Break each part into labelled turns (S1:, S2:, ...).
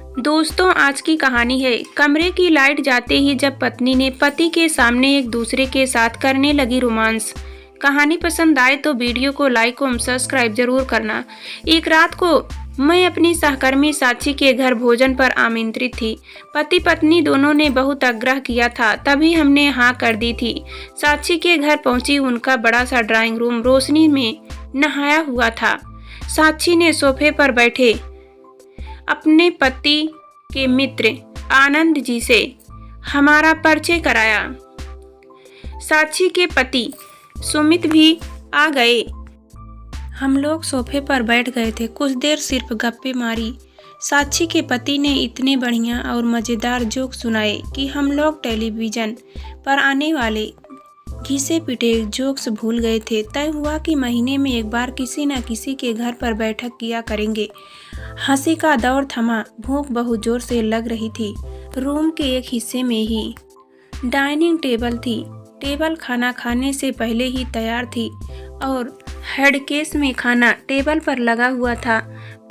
S1: दोस्तों, आज की कहानी है। कमरे की लाइट जाते ही जब पत्नी ने पति के सामने एक दूसरे के साथ करने लगी रोमांस। कहानी पसंद आए तो वीडियो को लाइक और सब्सक्राइब जरूर करना। एक रात को मैं अपनी सहकर्मी साक्षी के घर भोजन पर आमंत्रित थी। पति पत्नी दोनों ने बहुत आग्रह किया था, तभी हमने हाँ कर दी थी। साक्षी के घर पहुंची। उनका बड़ा सा ड्राइंग रूम रोशनी में नहाया हुआ था। साक्षी ने सोफे पर बैठे अपने पति के मित्र आनंद जी से हमारा परिचय कराया। साक्षी के पति सुमित भी आ गए। हम लोग सोफे पर बैठ गए थे। कुछ देर सिर्फ गप्पे मारी। साक्षी के पति ने इतने बढ़िया और मज़ेदार जोक सुनाए कि हम लोग टेलीविज़न पर आने वाले घिसे पिटे जोक्स भूल गए थे। तय हुआ कि महीने में एक बार किसी न किसी के घर पर बैठक किया करेंगे। हंसी का दौर थमा। भूख बहुत जोर से लग रही थी। रूम के एक हिस्से में ही डाइनिंग टेबल थी। टेबल खाना खाने से पहले ही तैयार थी और हेडकेस में खाना टेबल पर लगा हुआ था।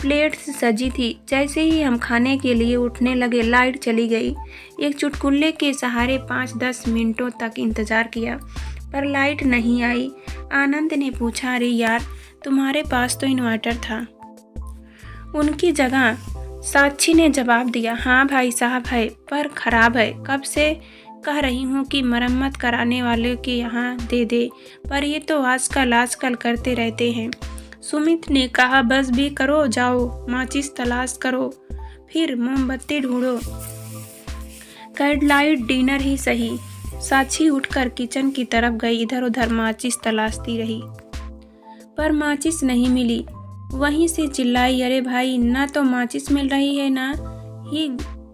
S1: प्लेट्स सजी थी। जैसे ही हम खाने के लिए उठने लगे, लाइट चली गई। एक चुटकुले के सहारे 5-10 मिनटों तक इंतजार किया, पर लाइट नहीं आई। आनंद ने पूछा, अरे यार, तुम्हारे पास तो इन्वर्टर था। उनकी जगह साक्षी ने जवाब दिया, हाँ भाई साहब है, पर खराब है। कब से कह रही हूँ कि मरम्मत कराने वाले के यहाँ दे दे, पर ये तो आजकल करते रहते हैं। सुमित ने कहा, बस भी करो, जाओ माचिस तलाश करो, फिर मोमबत्ती ढूंढो, कैंडलाइट डिनर ही सही। साक्षी उठकर किचन की तरफ गई। इधर उधर माचिस तलाशती रही, पर माचिस नहीं मिली। वहीं से चिल्लाई, अरे भाई, ना तो माचिस मिल रही है, ना ही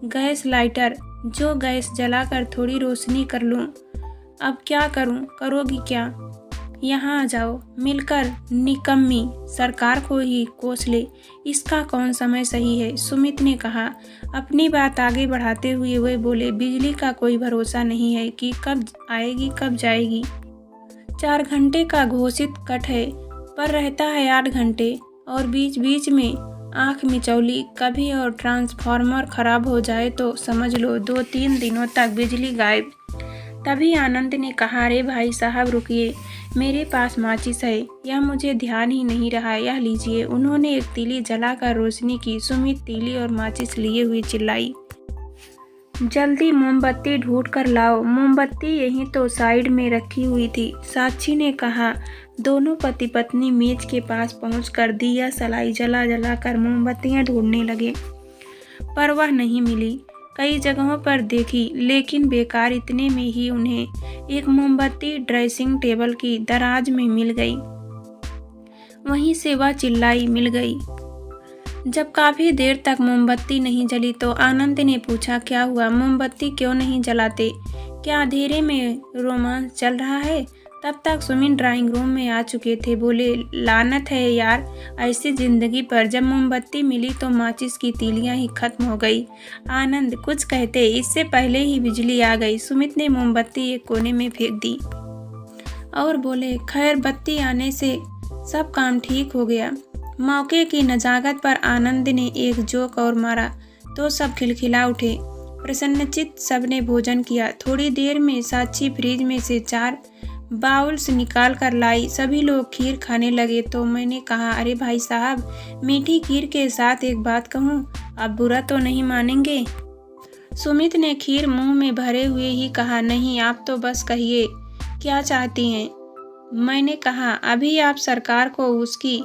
S1: गैस लाइटर जो गैस जलाकर थोड़ी रोशनी कर लूं। अब क्या करूं? करोगी क्या? यहाँ आ जाओ, मिलकर निकम्मी सरकार को ही कोस ले। इसका कौन समय सही है? सुमित ने कहा। अपनी बात आगे बढ़ाते हुए वे बोले, बिजली का कोई भरोसा नहीं है कि कब आएगी कब जाएगी। 4 घंटे का घोषित कट है, पर रहता है 8 घंटे, और बीच बीच में आँख मिचौली कभी और ट्रांसफार्मर खराब हो जाए तो समझ लो 2-3 दिनों तक बिजली गायब। तभी आनंद ने कहा, अरे भाई साहब रुकिए, मेरे पास माचिस है, यह मुझे ध्यान ही नहीं रहा, यह लीजिए। उन्होंने एक तीली जलाकर रोशनी की। सुमित तीली और माचिस लिए हुए चिल्लाई, जल्दी मोमबत्ती ढूंढ कर लाओ। मोमबत्ती यहीं तो साइड में रखी हुई थी। साक्षी ने कहा। दोनों पति पत्नी मेज के पास पहुंचकर दिया सलाई जला कर मोमबत्तियां ढूंढने लगे, पर वह नहीं मिली। कई जगहों पर देखी, लेकिन बेकार। इतने में ही उन्हें एक मोमबत्ती ड्रेसिंग टेबल की दराज में मिल गई। वहीं से वह चिल्लाई, मिल गई। जब काफी देर तक मोमबत्ती नहीं जली तो आनंद ने पूछा, क्या हुआ? मोमबत्ती क्यों नहीं जलाते? क्या अंधेरे में रोमांस चल रहा है? तब तक सुमित ड्राइंग रूम में आ चुके थे। बोले, लानत है यार ऐसी जिंदगी पर। जब मोमबत्ती मिली तो माचिस की तीलियां ही खत्म हो गई। आनंद कुछ कहते, इससे पहले ही बिजली आ गई। सुमित ने मोमबत्ती एक कोने में फेंक दी और बोले, खैर, बत्ती आने से सब काम ठीक हो गया। मौके की नजाकत पर आनंद ने एक जोक और मारा तो सब खिलखिला उठे। प्रसन्नचित्त सबने भोजन किया। थोड़ी देर में साक्षी फ्रिज में से 4 बाउल्स निकाल कर लाई। सभी लोग खीर खाने लगे तो मैंने कहा, अरे भाई साहब, मीठी खीर के साथ एक बात कहूँ, आप बुरा तो नहीं मानेंगे? सुमित ने खीर मुंह में भरे हुए ही कहा, नहीं, आप तो बस कहिए, क्या चाहती हैं? मैंने कहा, अभी आप सरकार को उसकी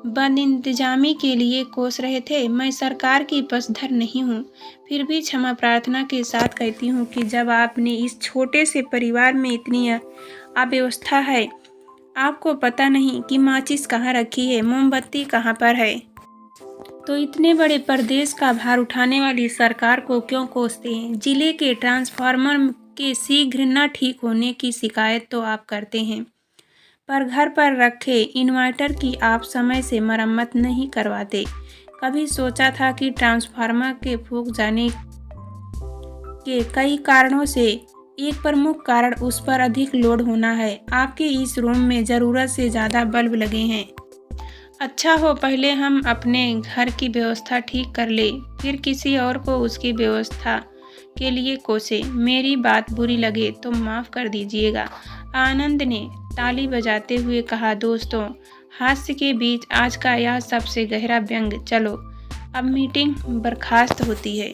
S1: बदइंतजामी के लिए कोस रहे थे। मैं सरकार की पसधर नहीं हूँ, फिर भी क्षमा प्रार्थना के साथ कहती हूँ कि जब आपने इस छोटे से परिवार में इतनी अव्यवस्था है, आपको पता नहीं कि माचिस कहाँ रखी है, मोमबत्ती कहाँ पर है, तो इतने बड़े प्रदेश का भार उठाने वाली सरकार को क्यों कोसते हैं? जिले के ट्रांसफार्मर के शीघ्र न ठीक होने की शिकायत तो आप करते हैं, पर घर पर रखे इन्वर्टर की आप समय से मरम्मत नहीं करवाते। कभी सोचा था कि ट्रांसफार्मर के फूंक जाने के कई कारणों से एक प्रमुख कारण उस पर अधिक लोड होना है। आपके इस रूम में ज़रूरत से ज़्यादा बल्ब लगे हैं। अच्छा हो पहले हम अपने घर की व्यवस्था ठीक कर ले, फिर किसी और को उसकी व्यवस्था के लिए कोसे। मेरी बात बुरी लगे तो माफ़ कर दीजिएगा। आनंद ने ताली बजाते हुए कहा। दोस्तों, हास्य के बीच आज का यह सबसे गहरा व्यंग। चलो अब मीटिंग बर्खास्त होती है।